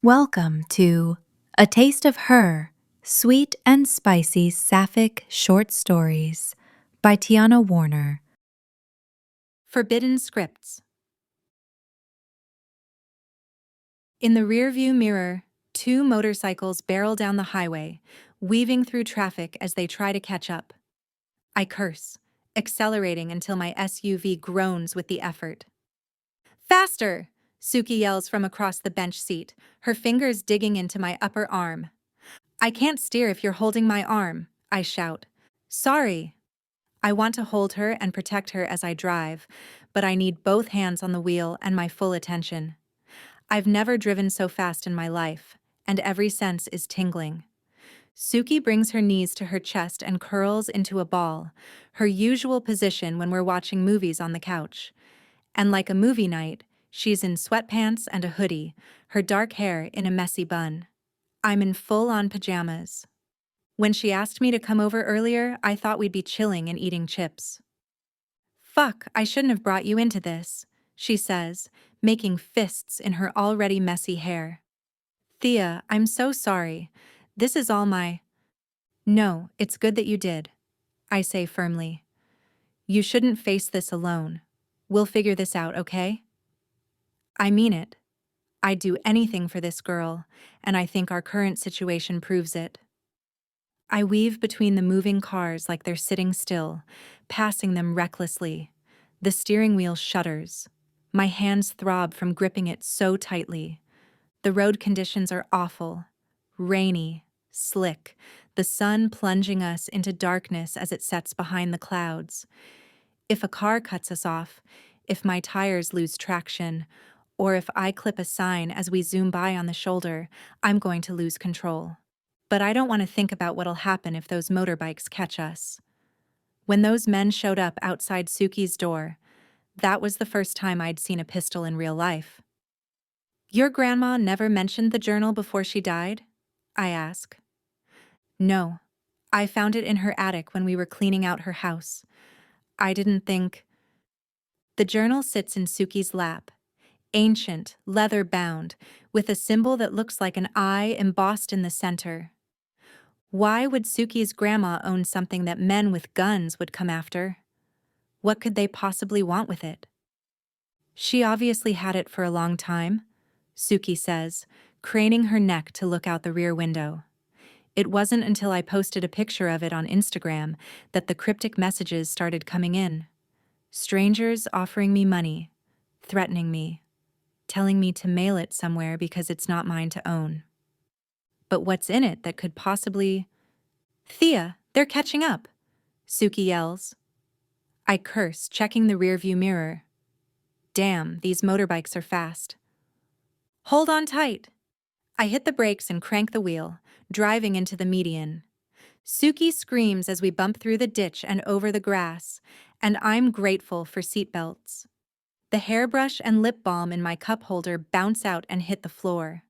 Welcome to A Taste of Her, Sweet and Spicy Sapphic Short Stories by Tiana Warner. Forbidden Scripts. In the rearview mirror, two motorcycles barrel down the highway, weaving through traffic as they try to catch up. I curse, accelerating until my SUV groans with the effort. Faster! Suki yells from across the bench seat, her fingers digging into my upper arm. I can't steer if you're holding my arm, I shout. Sorry. I want to hold her and protect her as I drive, but I need both hands on the wheel and my full attention. I've never driven so fast in my life, and every sense is tingling. Suki brings her knees to her chest and curls into a ball, her usual position when we're watching movies on the couch. And like a movie night, she's in sweatpants and a hoodie, her dark hair in a messy bun. I'm in full-on pajamas. When she asked me to come over earlier, I thought we'd be chilling and eating chips. Fuck, I shouldn't have brought you into this, she says, making fists in her already messy hair. Thea, I'm so sorry. This is all my... No, it's good that you did, I say firmly. You shouldn't face this alone. We'll figure this out, okay? I mean it. I'd do anything for this girl, and I think our current situation proves it. I weave between the moving cars like they're sitting still, passing them recklessly. The steering wheel shudders. My hands throb from gripping it so tightly. The road conditions are awful. Rainy, slick, the sun plunging us into darkness as it sets behind the clouds. If a car cuts us off, if my tires lose traction, or if I clip a sign as we zoom by on the shoulder, I'm going to lose control. But I don't want to think about what'll happen if those motorbikes catch us. When those men showed up outside Suki's door, that was the first time I'd seen a pistol in real life. Your grandma never mentioned the journal before she died? I ask. No. I found it in her attic when we were cleaning out her house. I didn't think... The journal sits in Suki's lap, ancient, leather-bound, with a symbol that looks like an eye embossed in the center. Why would Suki's grandma own something that men with guns would come after? What could they possibly want with it? She obviously had it for a long time, Suki says, craning her neck to look out the rear window. It wasn't until I posted a picture of it on Instagram that the cryptic messages started coming in. Strangers offering me money, threatening me, telling me to mail it somewhere because it's not mine to own. But what's in it that could possibly... Thea, they're catching up, Suki yells. I curse, checking the rearview mirror. Damn, these motorbikes are fast. Hold on tight. I hit the brakes and crank the wheel, driving into the median. Suki screams as we bump through the ditch and over the grass, and I'm grateful for seatbelts. The hairbrush and lip balm in my cup holder bounce out and hit the floor.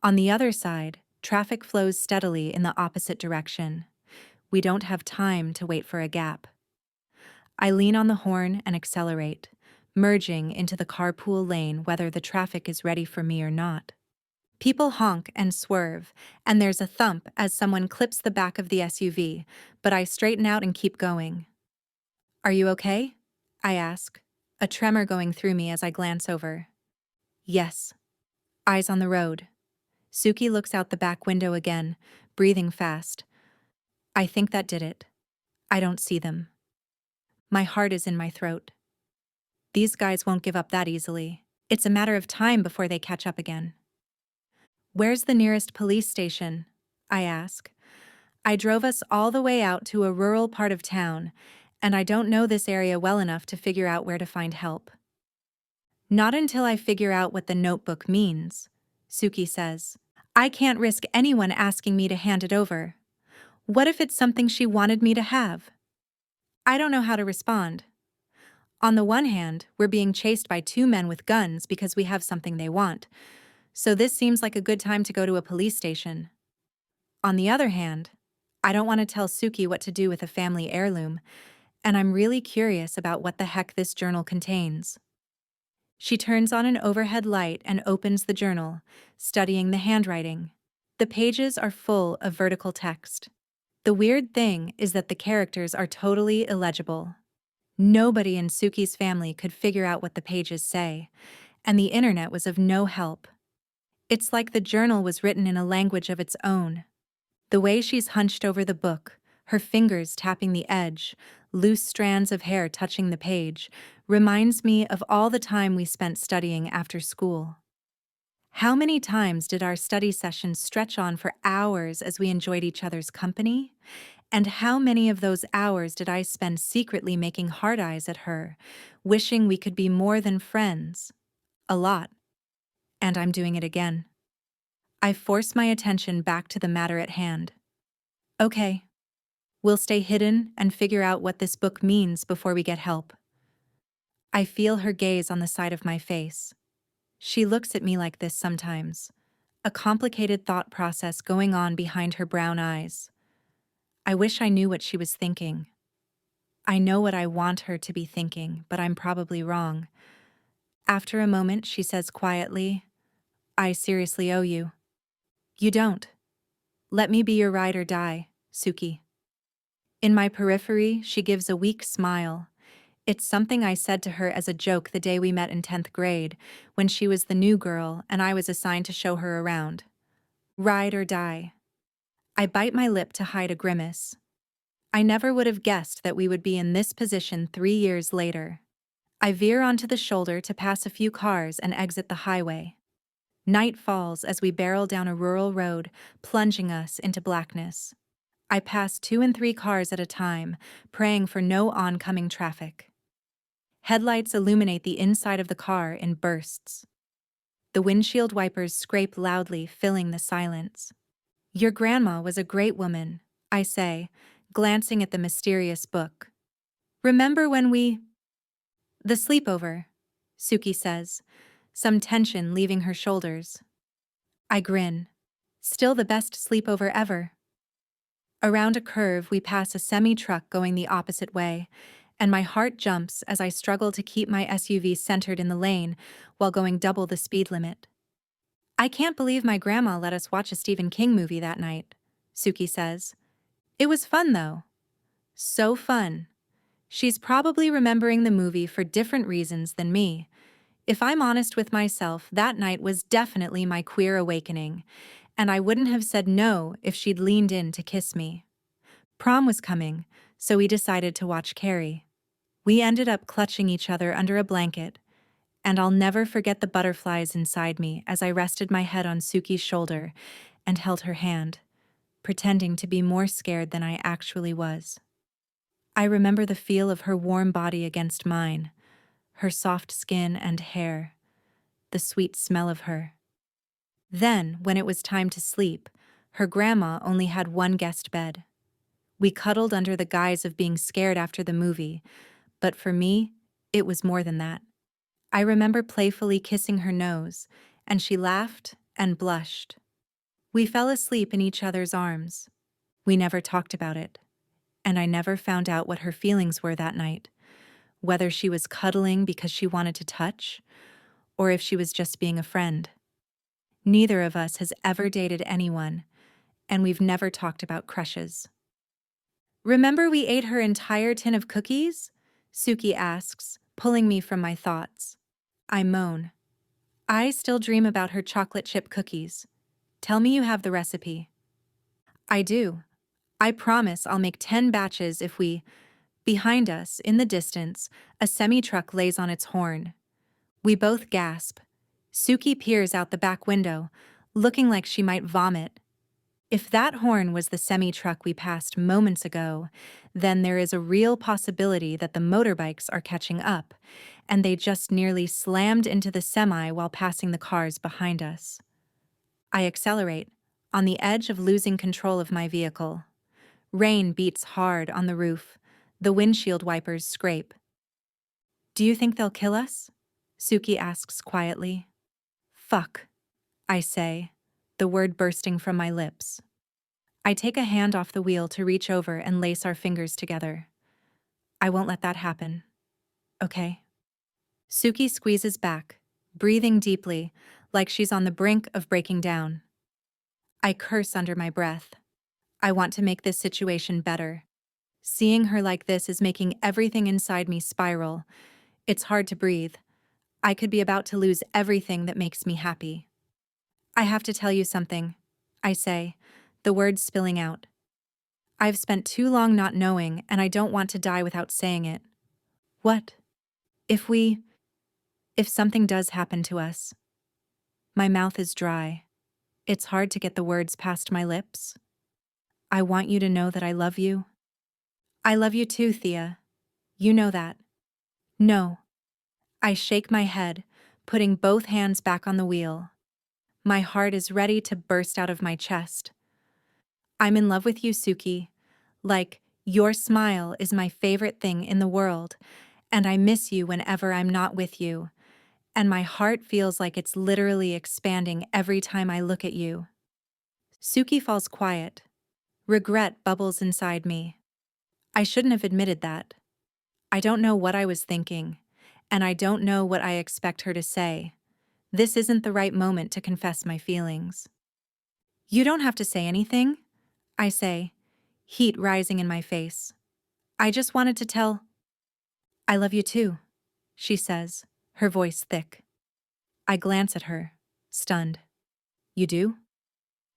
On the other side, traffic flows steadily in the opposite direction. We don't have time to wait for a gap. I lean on the horn and accelerate, merging into the carpool lane whether the traffic is ready for me or not. People honk and swerve, and there's a thump as someone clips the back of the SUV, but I straighten out and keep going. Are you okay? I ask, a tremor going through me as I glance over. Yes. Eyes on the road. Suki looks out the back window again, breathing fast. I think that did it. I don't see them. My heart is in my throat. These guys won't give up that easily. It's a matter of time before they catch up again. Where's the nearest police station? I ask. I drove us all the way out to a rural part of town, and I don't know this area well enough to figure out where to find help. Not until I figure out what the notebook means, Suki says. I can't risk anyone asking me to hand it over. What if it's something she wanted me to have? I don't know how to respond. On the one hand, we're being chased by two men with guns because we have something they want, so this seems like a good time to go to a police station. On the other hand, I don't want to tell Suki what to do with a family heirloom, and I'm really curious about what the heck this journal contains. She turns on an overhead light and opens the journal, studying the handwriting. The pages are full of vertical text. The weird thing is that the characters are totally illegible. Nobody in Suki's family could figure out what the pages say, and the internet was of no help. It's like the journal was written in a language of its own. The way she's hunched over the book, her fingers tapping the edge, loose strands of hair touching the page, reminds me of all the time we spent studying after school. How many times did our study sessions stretch on for hours as we enjoyed each other's company? And how many of those hours did I spend secretly making hard eyes at her, wishing we could be more than friends? A lot. And I'm doing it again. I force my attention back to the matter at hand. Okay. We'll stay hidden and figure out what this book means before we get help. I feel her gaze on the side of my face. She looks at me like this sometimes, a complicated thought process going on behind her brown eyes. I wish I knew what she was thinking. I know what I want her to be thinking, but I'm probably wrong. After a moment, she says quietly, "I seriously owe you." "You don't. Let me be your ride or die, Suki." In my periphery, she gives a weak smile. It's something I said to her as a joke the day we met in 10th grade, when she was the new girl and I was assigned to show her around. Ride or die. I bite my lip to hide a grimace. I never would have guessed that we would be in this position 3 years later. I veer onto the shoulder to pass a few cars and exit the highway. Night falls as we barrel down a rural road, plunging us into blackness. I pass 2 and 3 cars at a time, praying for no oncoming traffic. Headlights illuminate the inside of the car in bursts. The windshield wipers scrape loudly, filling the silence. "Your grandma was a great woman," I say, glancing at the mysterious book. "Remember when we—" "The sleepover," Suki says, some tension leaving her shoulders. I grin. Still the best sleepover ever. Around a curve, we pass a semi-truck going the opposite way, and my heart jumps as I struggle to keep my SUV centered in the lane while going double the speed limit. "I can't believe my grandma let us watch a Stephen King movie that night," Suki says. "It was fun, though. So fun." She's probably remembering the movie for different reasons than me. If I'm honest with myself, that night was definitely my queer awakening, and I wouldn't have said no if she'd leaned in to kiss me. Prom was coming, so we decided to watch Carrie. We ended up clutching each other under a blanket, and I'll never forget the butterflies inside me as I rested my head on Suki's shoulder and held her hand, pretending to be more scared than I actually was. I remember the feel of her warm body against mine, her soft skin and hair, the sweet smell of her. Then, when it was time to sleep, her grandma only had one guest bed. We cuddled under the guise of being scared after the movie, but for me, it was more than that. I remember playfully kissing her nose, and she laughed and blushed. We fell asleep in each other's arms. We never talked about it, and I never found out what her feelings were that night, whether she was cuddling because she wanted to touch, or if she was just being a friend. Neither of us has ever dated anyone, and we've never talked about crushes. "Remember we ate her entire tin of cookies?" Suki asks, pulling me from my thoughts. I moan. "I still dream about her chocolate chip cookies. Tell me you have the recipe." "I do. I promise I'll make 10 batches if we—" Behind us, in the distance, a semi-truck lays on its horn. We both gasp. Suki peers out the back window, looking like she might vomit. If that horn was the semi-truck we passed moments ago, then there is a real possibility that the motorbikes are catching up, and they just nearly slammed into the semi while passing the cars behind us. I accelerate, on the edge of losing control of my vehicle. Rain beats hard on the roof. The windshield wipers scrape. "Do you think they'll kill us?" Suki asks quietly. "Fuck," I say, the word bursting from my lips. I take a hand off the wheel to reach over and lace our fingers together. "I won't let that happen. Okay?" Suki squeezes back, breathing deeply, like she's on the brink of breaking down. I curse under my breath. I want to make this situation better. Seeing her like this is making everything inside me spiral. It's hard to breathe. I could be about to lose everything that makes me happy. I have to tell you something, I say, the words spilling out. I've spent too long not knowing, and I don't want to die without saying it. What? If something does happen to us? My mouth is dry. It's hard to get the words past my lips. I want you to know that I love you. I love you too, Thea. You know that. No. I shake my head, putting both hands back on the wheel. My heart is ready to burst out of my chest. I'm in love with you, Suki. Like, your smile is my favorite thing in the world, and I miss you whenever I'm not with you. And my heart feels like it's literally expanding every time I look at you. Suki falls quiet. Regret bubbles inside me. I shouldn't have admitted that. I don't know what I was thinking, and I don't know what I expect her to say. This isn't the right moment to confess my feelings. You don't have to say anything, I say, heat rising in my face. I just wanted to tell. I love you too, she says, her voice thick. I glance at her, stunned. You do?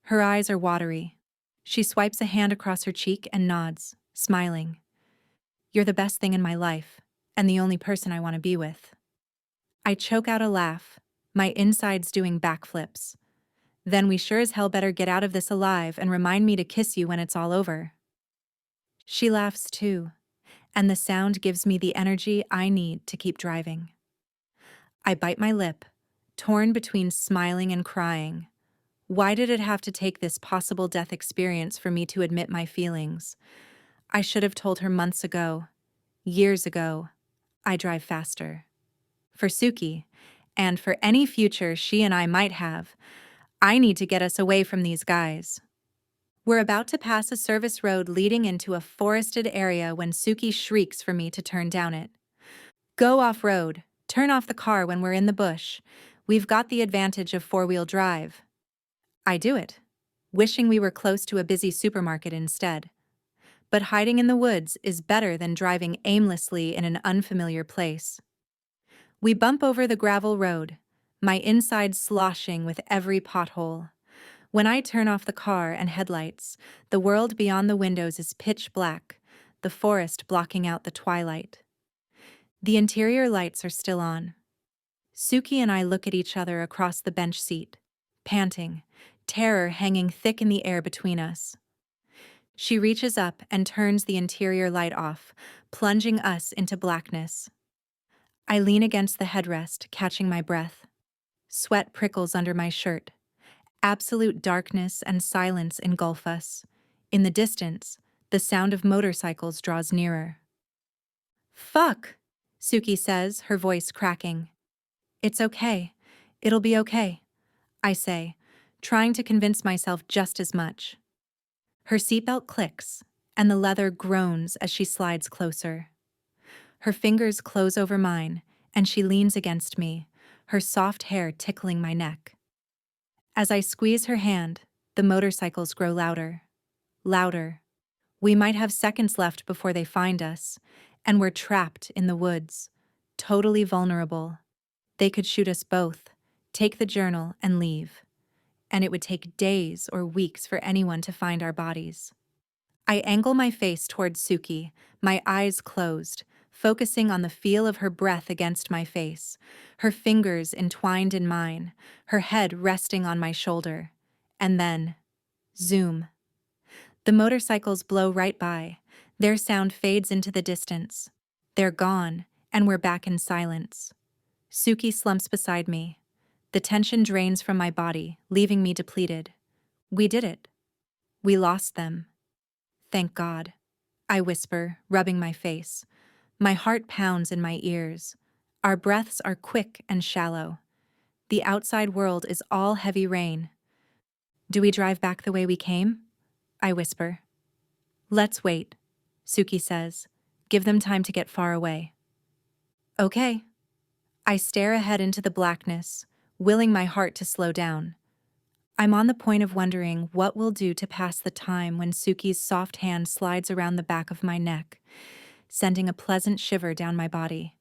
Her eyes are watery. She swipes a hand across her cheek and nods, smiling. You're the best thing in my life, and the only person I want to be with. I choke out a laugh, my insides doing backflips. Then we sure as hell better get out of this alive and remind me to kiss you when it's all over. She laughs too, and the sound gives me the energy I need to keep driving. I bite my lip, torn between smiling and crying. Why did it have to take this possible death experience for me to admit my feelings? I should have told her months ago, years ago. I drive faster. For Suki, and for any future she and I might have, I need to get us away from these guys. We're about to pass a service road leading into a forested area when Suki shrieks for me to turn down it. Go off-road. Turn off the car when we're in the bush. We've got the advantage of four-wheel drive. I do it, wishing we were close to a busy supermarket instead. But hiding in the woods is better than driving aimlessly in an unfamiliar place. We bump over the gravel road, my insides sloshing with every pothole. When I turn off the car and headlights, the world beyond the windows is pitch black, the forest blocking out the twilight. The interior lights are still on. Suki and I look at each other across the bench seat, panting, terror hanging thick in the air between us. She reaches up and turns the interior light off, plunging us into blackness. I lean against the headrest, catching my breath. Sweat prickles under my shirt. Absolute darkness and silence engulf us. In the distance, the sound of motorcycles draws nearer. Fuck, Suki says, her voice cracking. It's okay. It'll be okay, I say, trying to convince myself just as much. Her seatbelt clicks, and the leather groans as she slides closer. Her fingers close over mine, and she leans against me, her soft hair tickling my neck. As I squeeze her hand, the motorcycles grow louder. Louder. We might have seconds left before they find us, and we're trapped in the woods, totally vulnerable. They could shoot us both, take the journal, and leave. And it would take days or weeks for anyone to find our bodies. I angle my face towards Suki, my eyes closed, focusing on the feel of her breath against my face, her fingers entwined in mine, her head resting on my shoulder. And then, zoom. The motorcycles blow right by. Their sound fades into the distance. They're gone, and we're back in silence. Suki slumps beside me. The tension drains from my body, leaving me depleted. We did it. We lost them. Thank God, I whisper, rubbing my face. My heart pounds in my ears. Our breaths are quick and shallow. The outside world is all heavy rain. Do we drive back the way we came? I whisper. Let's wait, Suki says. Give them time to get far away. Okay. I stare ahead into the blackness, willing my heart to slow down. I'm on the point of wondering what we'll do to pass the time when Suki's soft hand slides around the back of my neck, sending a pleasant shiver down my body.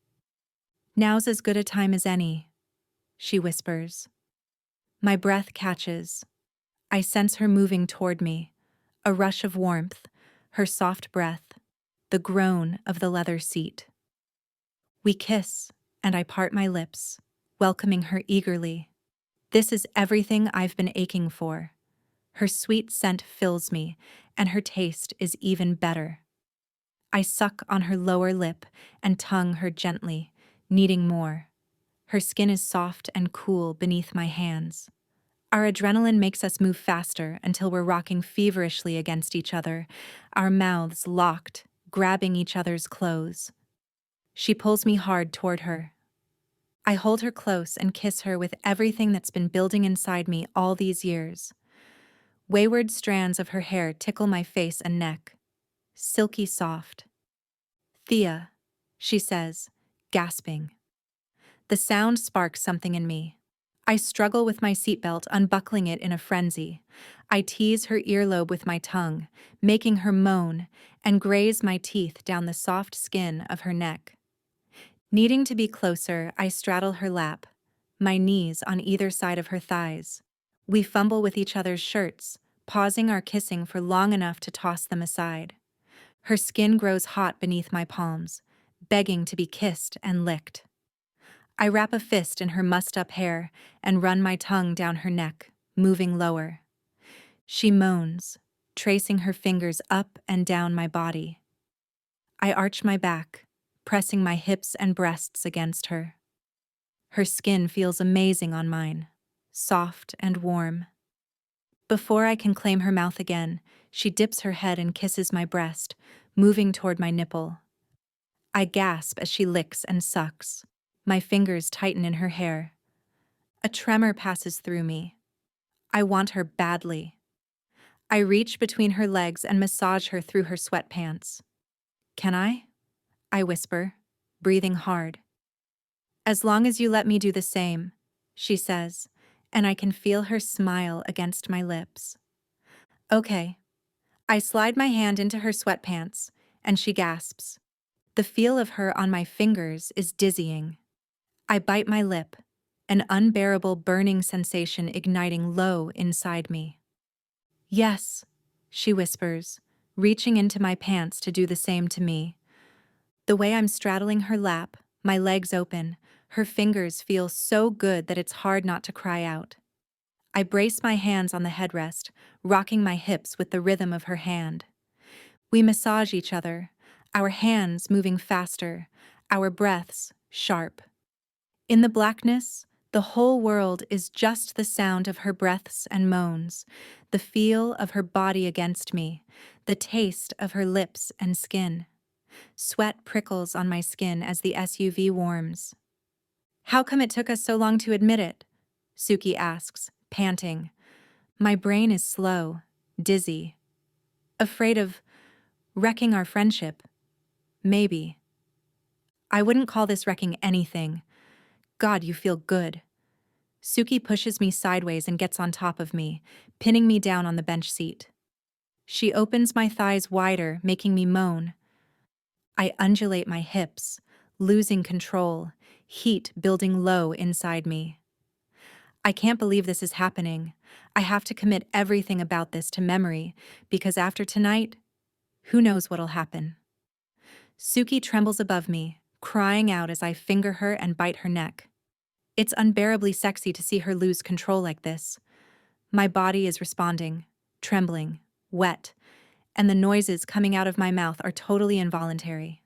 "Now's as good a time as any," she whispers. My breath catches. I sense her moving toward me, a rush of warmth, her soft breath, the groan of the leather seat. We kiss, and I part my lips, welcoming her eagerly. This is everything I've been aching for. Her sweet scent fills me, and her taste is even better. I suck on her lower lip and tongue her gently, needing more. Her skin is soft and cool beneath my hands. Our adrenaline makes us move faster until we're rocking feverishly against each other, our mouths locked, grabbing each other's clothes. She pulls me hard toward her. I hold her close and kiss her with everything that's been building inside me all these years. Wayward strands of her hair tickle my face and neck, silky soft. "Thea," she says, gasping. The sound sparks something in me. I struggle with my seatbelt, unbuckling it in a frenzy. I tease her earlobe with my tongue, making her moan, and graze my teeth down the soft skin of her neck. Needing to be closer, I straddle her lap, my knees on either side of her thighs. We fumble with each other's shirts, pausing our kissing for long enough to toss them aside. Her skin grows hot beneath my palms, begging to be kissed and licked. I wrap a fist in her mussed-up hair and run my tongue down her neck, moving lower. She moans, tracing her fingers up and down my body. I arch my back, pressing my hips and breasts against her. Her skin feels amazing on mine, soft and warm. Before I can claim her mouth again, she dips her head and kisses my breast, moving toward my nipple. I gasp as she licks and sucks. My fingers tighten in her hair. A tremor passes through me. I want her badly. I reach between her legs and massage her through her sweatpants. "Can I?" I whisper, breathing hard. "As long as you let me do the same," she says, and I can feel her smile against my lips. "Okay." I slide my hand into her sweatpants, and she gasps. The feel of her on my fingers is dizzying. I bite my lip, an unbearable burning sensation igniting low inside me. "Yes," she whispers, reaching into my pants to do the same to me. The way I'm straddling her lap, my legs open, her fingers feel so good that it's hard not to cry out. I brace my hands on the headrest, rocking my hips with the rhythm of her hand. We massage each other, our hands moving faster, our breaths sharp. In the blackness, the whole world is just the sound of her breaths and moans, the feel of her body against me, the taste of her lips and skin. Sweat prickles on my skin as the SUV warms. "How come it took us so long to admit it?" Suki asks, panting. My brain is slow, dizzy, afraid of wrecking our friendship. Maybe. I wouldn't call this wrecking anything. God, you feel good. Suki pushes me sideways and gets on top of me, pinning me down on the bench seat. She opens my thighs wider, making me moan. I undulate my hips, losing control, heat building low inside me. I can't believe this is happening. I have to commit everything about this to memory, because after tonight, who knows what'll happen. Suki trembles above me, crying out as I finger her and bite her neck. It's unbearably sexy to see her lose control like this. My body is responding, trembling, wet, and the noises coming out of my mouth are totally involuntary.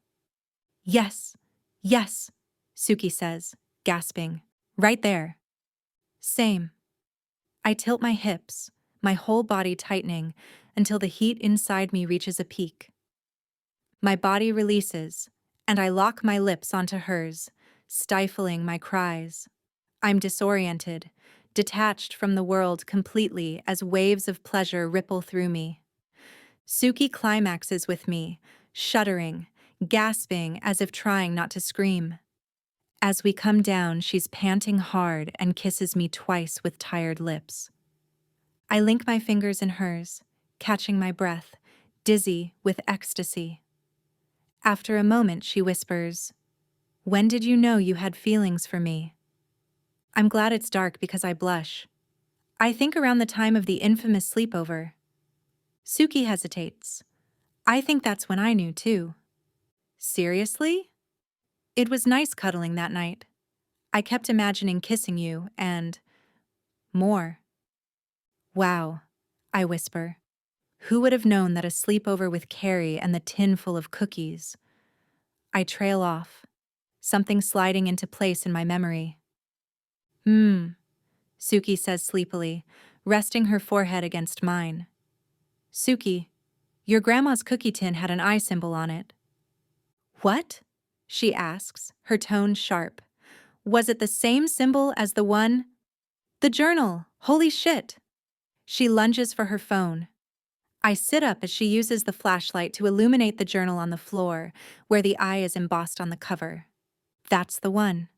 "Yes, yes," Suki says, gasping. "Right there." "Same." I tilt my hips, my whole body tightening until the heat inside me reaches a peak. My body releases, and I lock my lips onto hers, stifling my cries. I'm disoriented, detached from the world completely as waves of pleasure ripple through me. Suki climaxes with me, shuddering, gasping as if trying not to scream. As we come down, she's panting hard and kisses me twice with tired lips. I link my fingers in hers, catching my breath, dizzy with ecstasy. After a moment, she whispers, "When did you know you had feelings for me?" I'm glad it's dark because I blush. I think around the time of the infamous sleepover. Suki hesitates. I think that's when I knew too. Seriously? It was nice cuddling that night. I kept imagining kissing you and more. Wow, I whisper. Who would have known that a sleepover with Carrie and the tin full of cookies? I trail off, something sliding into place in my memory. Suki says sleepily, resting her forehead against mine. Suki, your grandma's cookie tin had an eye symbol on it. What? She asks, her tone sharp. Was it the same symbol as the one? The journal! Holy shit! She lunges for her phone. I sit up as she uses the flashlight to illuminate the journal on the floor, where the eye is embossed on the cover. That's the one.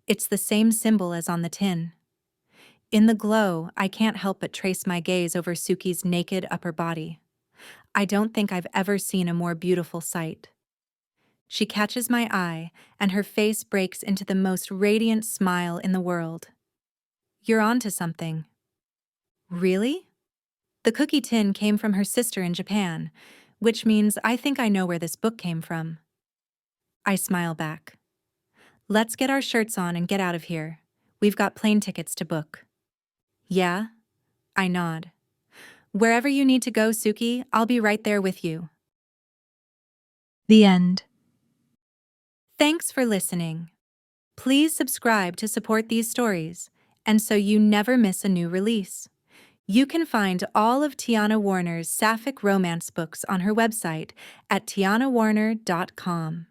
It's the same symbol as on the tin. In the glow, I can't help but trace my gaze over Suki's naked upper body. I don't think I've ever seen a more beautiful sight. She catches my eye, and her face breaks into the most radiant smile in the world. You're onto something. Really? The cookie tin came from her sister in Japan, which means I think I know where this book came from. I smile back. Let's get our shirts on and get out of here. We've got plane tickets to book. Yeah? I nod. Wherever you need to go, Suki, I'll be right there with you. The end. Thanks for listening. Please subscribe to support these stories, and so you never miss a new release. You can find all of Tiana Warner's Sapphic romance books on her website at tianawarner.com.